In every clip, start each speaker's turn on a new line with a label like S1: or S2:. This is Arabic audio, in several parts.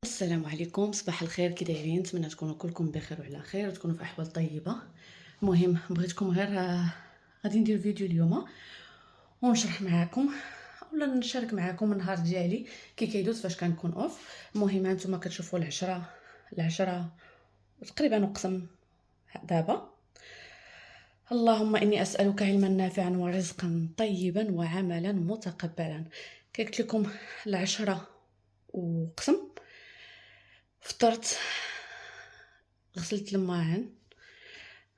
S1: السلام عليكم، صباح الخير. كي دايرين؟ نتمنى تكونوا كلكم بخير وعلى خير وتكونوا في احوال طيبه. المهم بغيتكم غير غادي ندير فيديو اليوم ونشرح معاكم ولا نشارك معاكم النهار ديالي كي كيدوز فاش كنكون اوف. المهم هانتوما كتشوفوا العشرة تقريبا وقسم دابا. اللهم اني اسالك علما نافعا ورزقا طيبا وعملا متقبلا. كي قلت لكم العشرة وقسم، فطرت، غسلت الماعن.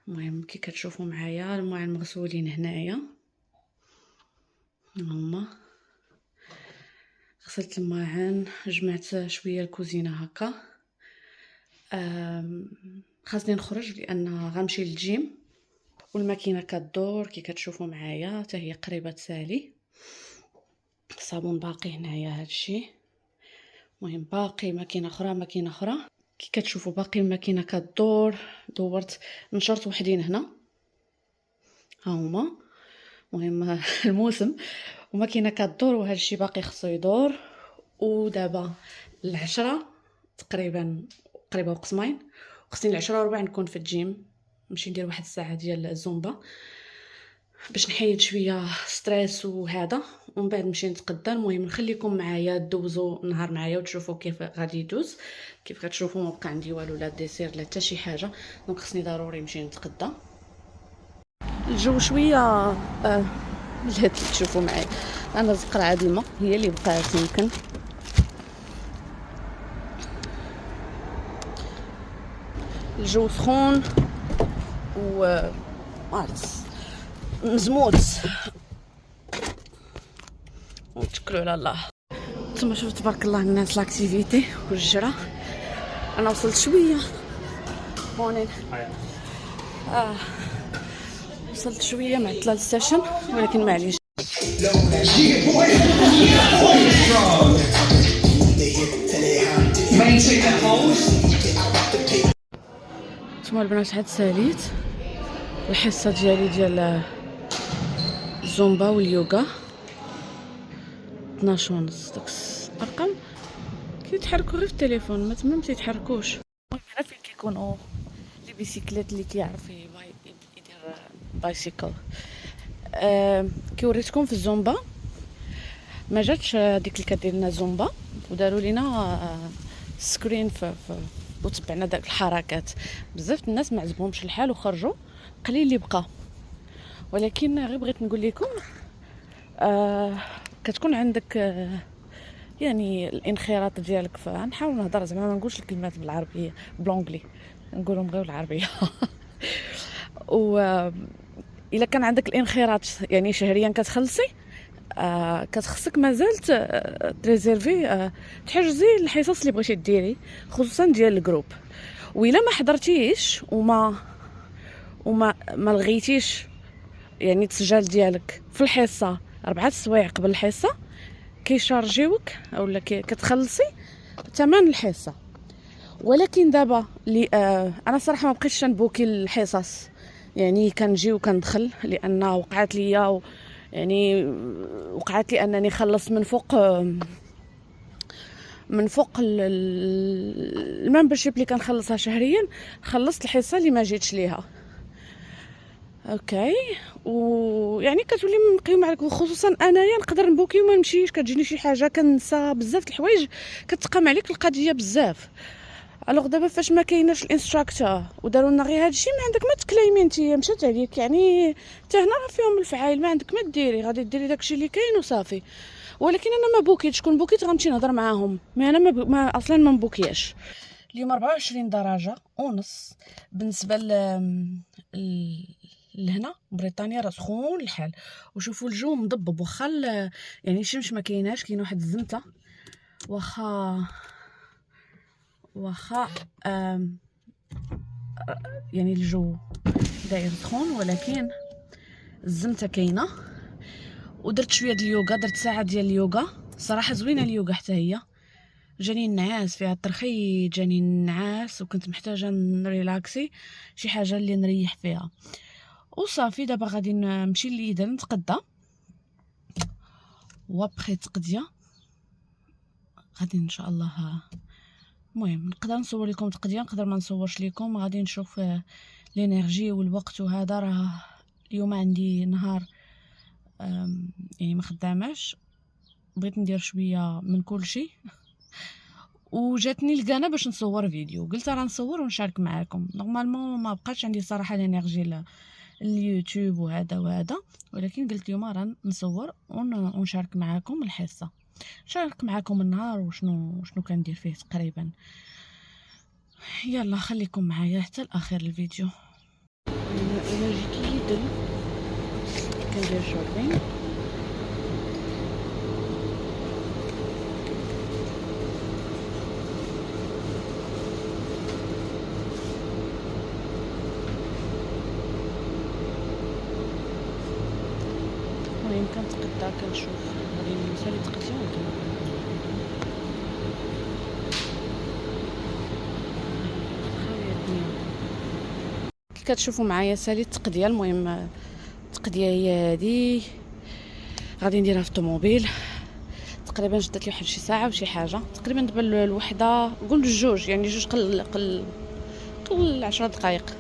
S1: المهم كي كتشوفوا معايا الماعن مغسولين هنايا هما. غسلت الماعن، جمعت شويه الكوزينه هكا. خاصني نخرج لان غنمشي للجيم والماكينه كدور كي كتشوفوا معايا حتى هي قريبه تسالي. الصابون باقي هنايا هادشي. المهم باقي ماكينه اخرى كي كتشوفوا باقي الماكينه كدور. دورت نشرت وحدين هنا ها هما. المهم الموسم وماكينه كدور وهذا الشيء باقي خصو يدور. ودابا العشرة تقريبا قريبه وقسمين، خصني العشرة وربع نكون في الجيم، نمشي ندير واحد الساعه ديال الزومبا باش نحيد شويه ستريس وهذا، ومن بعد نمشي نتقدى. المهم نخليكم معايا دوزوا النهار معايا وتشوفوا كيف غادي يدوز. كيف غتشوفوا ما بقى عندي والو، لا ديسير لا حتى شي حاجه، دونك خصني ضروري نمشي نتقدى. الجو شويه اللي تشوفوا معايا انا زقرعه د الماء هي اللي بقات. يمكن الجو سخون و مزموت وتكلوا على الله. نتوما شوفوا تبارك الله الناس لاكتيفيتي والجرة. انا وصلت شويه هونين وصلت شويه معطله السيشن، ولكن معليش. نتوما البنات عاد ساليت الحصه ديالي ديال الزومبا واليوغا 12:30. داك الارقام كيتحركوا غير في التليفون، ما تما تيتحركوش. المهم هنا فين كيكونوا لي بيسيكليت اللي كيعرف يدير بايسيكل. كي وريتكم في الزومبا ما جاتش ديك اللي كدير لنا زومبا وداروا لينا سكرين في وتبعنا داك الحركات. بزاف الناس ما عجبهمش الحال وخرجوا، قليل اللي بقى. ولكن غير بغيت نقول لكم كتكون عندك يعني الانخراط ديالك. فنحاول نهضر زعما ما نقولش الكلمات بالعربيه بلونجلي، نقولهم غير بالعربيه. و الا كان عندك الانخراط يعني شهريا كتخلصي، كتخصك مازال تريزيرفي تحجزي الحصص اللي بغيتي ديري، خصوصا ديال الجروب. وإلا ما حضرتيش وما لغيتيش يعني التسجيل ديالك في الحصه 4 سوايع قبل الحصه، كيشارجيوك اولا كتخلصي ثمن الحصه. ولكن دابا اللي انا صراحه ما بقيتش نبوكي الحصص، يعني كنجي وكندخل لان وقعت لي انني خلصت من فوق الممبرشيب اللي كنخلصها شهريا، خلصت الحصه اللي ما جيتش ليها. اوكي، ويعني كتولي مقيوم عليك، خصوصا انايا نقدر نبوكي وما نمشيش، كتجيني شي حاجه كنسى بزاف الحوايج، كتقام عليك القضيه بزاف. الوغ دابا فاش ما كايناش الانستراكتور وداروا لنا غير هادشي، ما عندك ما تكليمي نتيا، مشات عليك يعني حتى هنا راه فيهم الفعايل، ما عندك ما ديري، غادي ديري داكشي اللي كاين وصافي. ولكن انا ما بوكيتش، كون بوكيت غنمشي نهضر معاهم، مي انا ما اصلا ما مبوكياش. اليوم 24 درجه ونص بالنسبه لهنا بريطانيا، راه سخون الحال. وشوفوا الجو مضبب، واخا يعني الشمس ما كايناش، كاين واحد الزنته، واخا يعني الجو داير سخون، ولكن الزنته كاينه. ودرت شويه ديال اليوغا، درت ساعه ديال اليوغا، صراحه زوينه اليوغا حتى هي. جاني النعاس فيها الترخي، جاني النعاس وكنت محتاجه نريلاكسي، شي حاجه اللي نريح فيها. وصافي دابا غادي نمشي لليدر نتقدى، وابخي تقديه غادي ان شاء الله المهم نقدر نصور لكم تقديه، نقدر ما نصورش لكم. غادي نشوف الانرجي والوقت وهذا. راه اليوم عندي نهار يعني ما خداماش، بغيت ندير شويه من كل شيء وجاتني القناه باش نصور فيديو. قلت راه نصور ونشارك معاكم. نورمالمون ما بقاش عندي صراحه الانرجي اليوتيوب وهذا، ولكن قلت اليوم راه نصور ونشارك معاكم الحصه، نشارك معاكم النهار وشنو كندير فيه تقريبا. يلا خليكم معايا حتى الاخير الفيديو. انا جيت ليدل كندير شوبينغ. المهم كنتقدا كنشوف غادي نسالي تقديم ولا كي كتشوفوا معايا سالي التقديه. المهم التقديه هي هذه، غادي نديرها في الطوموبيل. تقريبا جدت لي واحد شي ساعه وشي حاجه تقريبا. دابا الوحده قول جوج، يعني جوج قل 10 دقائق.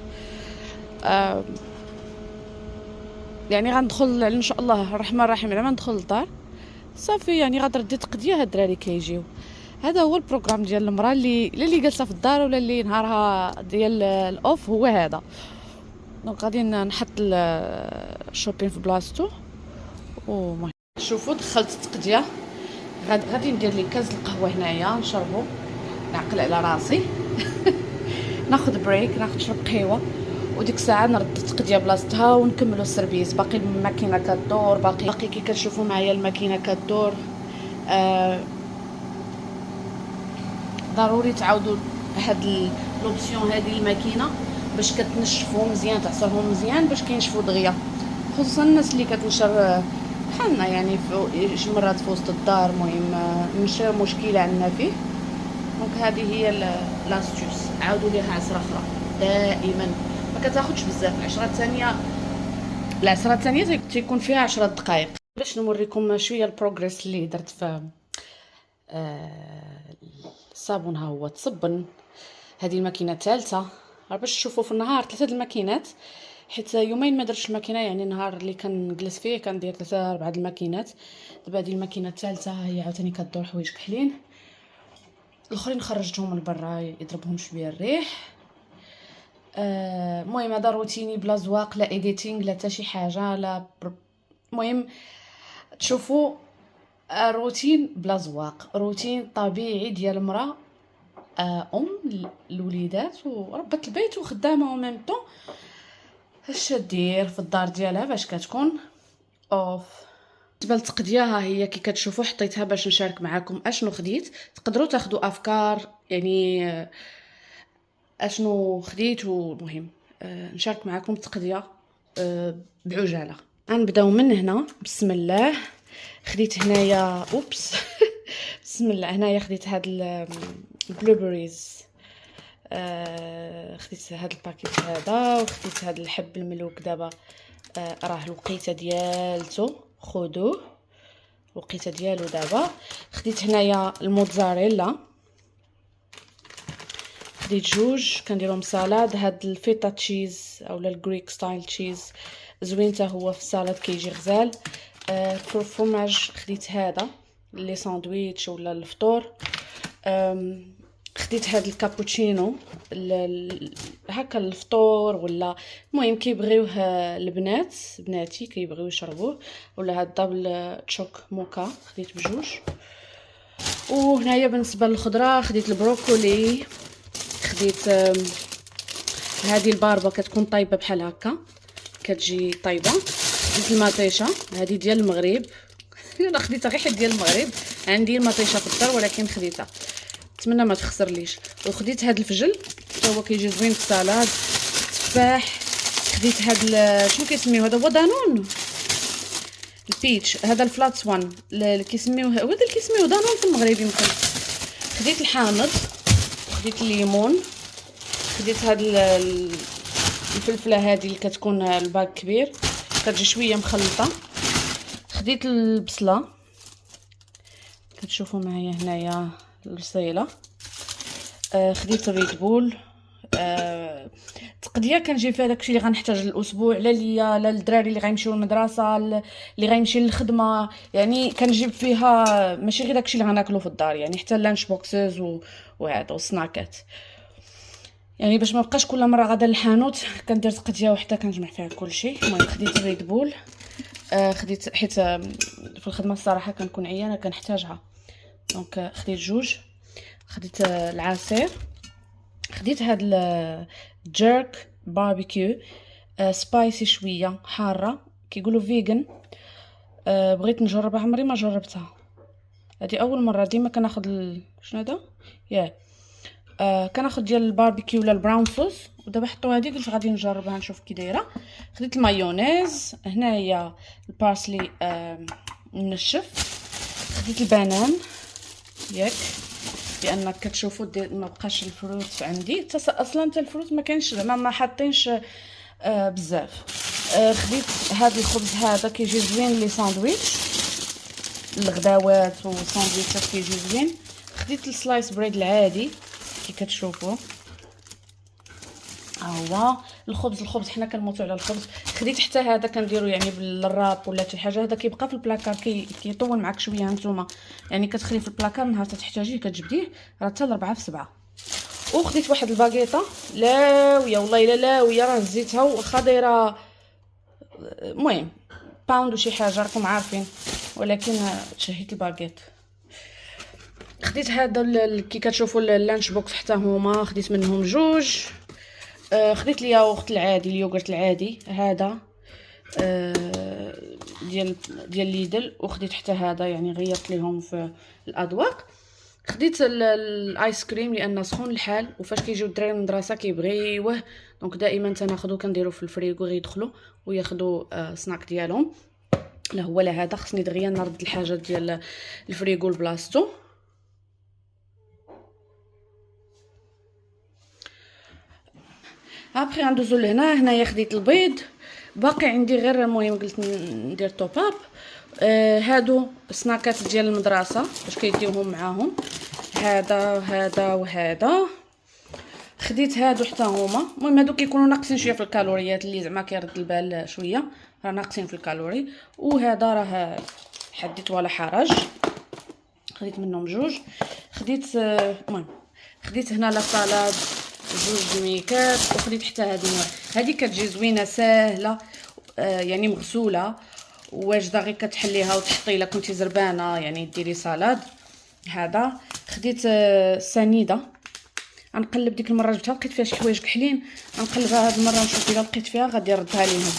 S1: يعني غندخل ان شاء الله الرحمن الرحيم على ما ندخل للدار صافي. يعني غادي تقديه هاد الدراري كيجيو. هذا هو البروغرام ديال المراه اللي جالسه في الدار ولا اللي نهارها ديال الاوف هو هذا. دونك غادي نحط الشوبين في بلاصتو. ومهم شوفوا دخلت التقديه. غادي ندير لي كاس القهوه هنايا نشربو، نعقل على راسي ناخذ بريك، ناخذ شرب قهوه، وديك الساعه نرد التقديه بلاصتها ونكملوا السيرفيس. باقي الماكينه كدور، باقي كي كتشوفوا معايا الماكينه كدور. ضروري تعاودوا هاد لوبسيون هذه الماكينه باش كتنشفوا مزيان، تعصرهم مزيان باش كينشفوا دغيا، خصوصا الناس اللي كتنشر بحالنا يعني شي مرات في وسط الدار. المهم نشر مشكله عندنا فيه. دونك هذه هي لاستوس. عاودوا ليها عصره اخرى دائما، ما كتاخذش بزاف، 10 ثانيه. العشرة ثانيه تيكون فيها 10 دقائق. باش نوريكم شويه البروغريس اللي درت في الصابون. ها هو تصبن. هذه الماكينه الثالثه. باش تشوفوا في النهار 3 الماكينات، حيت يومين ما درتش الماكينه. يعني النهار اللي كنجلس فيه كندير 3 4 الماكينات. دابا هذه الماكينه الثالثه هي عاوتاني كدور حوايج كحلين. الاخرين خرجتهم لبرا يضربهم شويه الريح. المهم هذا روتيني بلا زواق لا ايديتينغ لا حتى شي حاجه لا المهم تشوفوا روتين بلا زواق، روتين طبيعي ديال المراه الوليدات وربة البيت وخدامه وميم طون. اش دير في الدار ديالها باش كتكون اوف. بالنسبه للتقديه ها هي كي كتشوفوا حطيتها باش نشارك معكم اشنو خديت. تقدروا تاخذوا افكار يعني اشنو خديت. والمهم نشارك معكم التقديه بعجاله. غنبداو من هنا. بسم الله. خديت هنايا اوبس بسم الله. هنايا خديت هاد البلوبريز. خديت هاد الباكيت هذا، وخديت هاد الحب الملوك. دابا راه الوقيته ديالته، خذوه الوقيته ديالو. دابا خديت هنايا الموتزاريلا، خديت جوج كنديرهم سالاد. هاد الفيتا تشيز اولا الجريك ستايل تشيز زوين حتى هو في السالاد كيجي غزال. فورماج خديت هذا لي ساندويتش ولا الفطور. خديت هاد الكابوتشينو هكا الفطور ولا المهم كيبغيوه البنات بناتي كيبغيو يشربوه. ولا هاد دبل تشوك موكا خديت بجوج. وهنايا بالنسبه للخضره خديت البروكولي، خديت هذه الباربه كتكون طايبه بحال هكا كتجي طايبه. خديت المطيشه هذه ديال المغرب انا خديتها غير حيت ديال المغرب، عندي المطيشه في الدار ولكن خديتها نتمنى ما تخسرليش. وخديت هذا الفجل حتى هو كيجي زوين في السلطه. تفاح خديت هذا شنو كيسميوه هذا هو دانون البيتش. هذا الفلات سوان اللي كيسميوه هذا اللي كيسميوه دانون في المغرب يمكن. خديت الحامض، خديت الليمون، خديت هذا الفلفله هذه اللي كتكون الباك كبير كتجي شويه مخلطه. خديت البصله كتشوفوا معايا هنايا البصيله. خديت ريد بول. تقديا كنجيب فيها داكشي اللي غنحتاج الاسبوع، لا ليا لا الدراري اللي غيمشيو للمدرسه، اللي غيمشي للخدمه. يعني كنجيب فيها ماشي غير داكشي اللي غناكلو في الدار، يعني حتى اللانش بوكسز وهذا والسناكات، يعني باش ما بقاش كل مره غادا للحانوت كندير تقديه وحده كنجمع فيها كلشي. المهم خديت الريد بول. خديت حيت في الخدمه الصراحه كنكون عيانه كنحتاجها، دونك خديت جوج. خديت العصير. خديت هاد الجيرك باربيكيو سبايسي شويه حاره، كيقولوا فيغن. بغيت نجربها، عمري ما جربتها، هذه اول مره. ديما كناخذ شنو هذا يا كناخذ ديال الباربيكيو ولا البراون صوص، ودابا حطوا هذه قلت غادي نجربها نشوف كي دايره. خديت المايونيز. هنايا البارسلي منشف. خديت البنان ياك، لان كتشوفوا ما بقاش الفروت عندي اصلا حتى الفروت ما كاينش، زعما ما حاطينش بزاف. خديت هذا الخبز، هذا كيجي زوين لي ساندويتش الغداوات والساندويتشات كيجي زوين. خديت السلايس بريد العادي كي كتشوفوا، ها هو الخبز حنا كنموتوا على الخبز. خديت حتى هذا كنديروا يعني بالراب ولا شي حاجه، هذا كيبقى في البلاكار كيطول معك شويه نتوما، يعني كتخليه في البلاكار نهار تحتاجيه كتجبديه راه حتى 4 في 7. وخديت واحد الباكيطه لاويه، والله الا لاويه، راه زيتها واخا دايره المهم باوند وشي حاجه راكم عارفين، ولكن تشهيت الباكيط. خديت هذا كي كتشوفوا اللانش بوكس حتى هما خديت منهم جوج. خديت الياغورت العادي، اليوغورت العادي هذا ديال ليدل. وخديت حتى هذا يعني غيرت ليهم في الاذواق. خديت الايس كريم لان سخون الحال، وفاش كيجيو الدراري من المدرسه كيبغيوه، دونك دائما تناخذو كنديرو في الفريغو غيدخلوا وياخذوا سناك ديالهم. لا هو لا هذا خصني دغيا نرد الحاجات ديال الفريغو لبلاصتو. ابخي غندوزو لهنا. هنايا خديت البيض، باقي عندي غير المهم قلت ندير توب اب. هادو سناكات ديال المدرسه باش كيديوهم معاهم، هذا وهذا. خديت هادو حتى هما، المهم هادو كيكونوا ناقصين شويه في الكالوريات، اللي زعما كيرد البال شويه راه ناقصين في الكالوري. وهذا راه حديت ولا حرج، خديت منهم جوج. خديت المهم خديت هنا لا سالاد جوج ميكات. وخديت حتى هذه كتجي زوينه ساهله، يعني مغسوله واجده، غير كتحليها وتحطي الا كنتي زربانه يعني ديري سالاد. هذا خديت سنيده، غنقلب. ديك المره جبتها لقيت فيها شي حوايج كحلين، غنقلبها هاد المره نشوف الا لقيت فيها غادي نردها ليهم.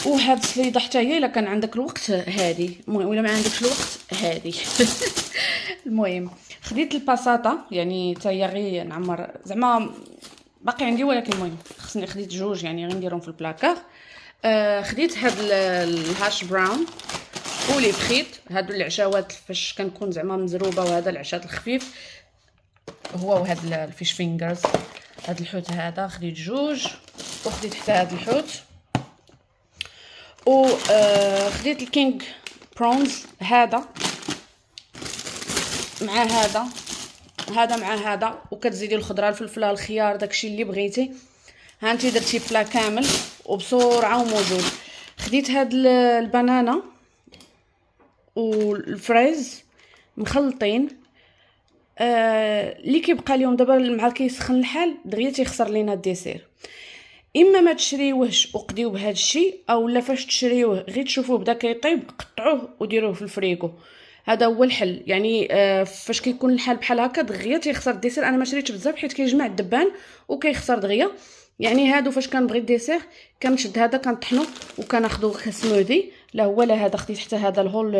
S1: وهاد السليده حتى هي الا كان عندك الوقت هذه، المهم ولا ما عندكش الوقت هذه. المهم خديت الباساطا يعني حتى هي غير نعمر، زعما باقي عندي ولكن المهم خصني خديت جوج يعني غنديرهم في البلاكار. خديت هاد الهاش براون ولي بخيت، هادو العشاوات فاش كنكون زعما مزروبه، وهذا العشاء الخفيف هو. وهاد الفيش فينجرز، هاد الحوت هذا خديت جوج. وخديت حتى هاد الحوت. خديت الكينج برونز، هذا مع هذا مع هذا، وكتزيدي الخضره الفلفله الخيار داكشي اللي بغيتي. ها انت درتي بلا كامل وبسرعه وموجود. خديت هاد البنانه والفريز مخلطين، اللي كيبقى ليهم دابا مع كيسخن الحال دغيا تيخسر لينا الديسير. اما ما تشريوهش وقديو بهذا الشيء، اولا فاش تشريوه غير تشوفوه بدا كيطيب قطعوه وديروه في الفريغو، هذا هو الحل. يعني فاش كيكون الحال بحال هكا دغيا تيخسر الديسير. انا ما شريتش بزاف حيت كيجمع الدبان وكيخسر دغيا. يعني هادو فاش كنبغي الديسير كنشد هذا كنطحنو وكناخذو كسموذي. لا هو لا هذا. خديت حتى هذا الهول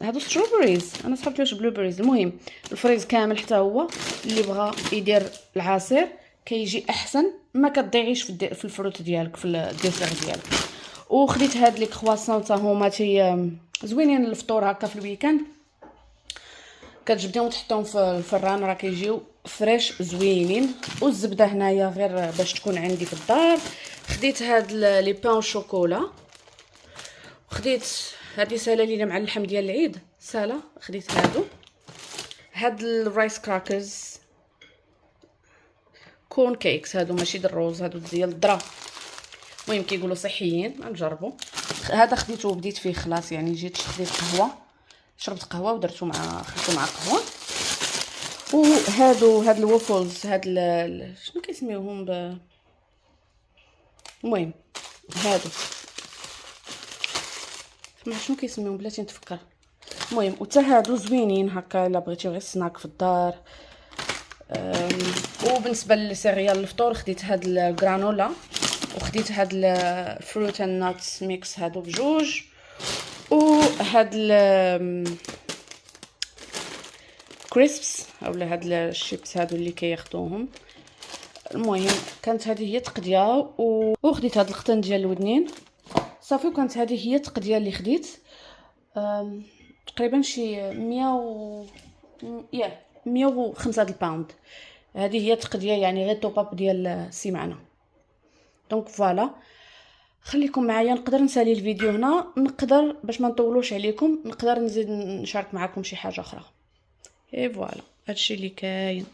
S1: هادو ستروبريز، انا صحابتي بلو بيريز. المهم الفريز كامل حتى هو اللي بغى يدير العصير كيجي احسن، ما كتضيعيش في الفروت ديالك في الديسير ديالك. وخديت هاد لي كرواسون حتى هما زوينين للفطور هكا في الويكاند، كتجبديهم وتحطيهم في الفران راه كيجيو فريش زوينين. والزبده هنايا غير باش تكون عندي في الدار. خديت هاد لي بان شوكولا. خديت هادي ساله لينا مع اللحم ديال العيد ساله. خديت هاد الرايس كراكرز كورن كيكس، هادو ماشي د الروز، هادو ديال الذره، المهم كيقولوا صحيين، نجربوا. هذا خديته وبديت فيه خلاص، يعني جيت شريت قهوه، شربت قهوه ودرتو مع خلطو مع قهوه. هاد الوافلز، شنو كيسميوهم المهم هادو سمعت شنو كيسميوهم بلاتي نتفكر. المهم وتا هادو زوينين هكا الا بغيتي غير سناك في الدار. وبالنسبه للسيريال الفطور خديت هاد الجرانولا، وخديت هاد الفروت اند ناتس ميكس، هادو بجوج. وهاد كريسبس اولا هاد الشيبس هادو اللي كياخذوهم. المهم كانت هذه هي التقديه، وخديت هاد القطن ديال الودنين صافي. وكانت هذه هي التقديه اللي خديت، تقريبا شي 105 الباوند. هذه هي التقديه، يعني غير توب اب ديال السيمانه. دونك فوالا، خليكم معايا. نقدر نسالي الفيديو هنا، نقدر باش ما نطولوش عليكم نقدر نزيد نشارك معكم شي حاجه اخرى. اي فوالا هادشي اللي كاين.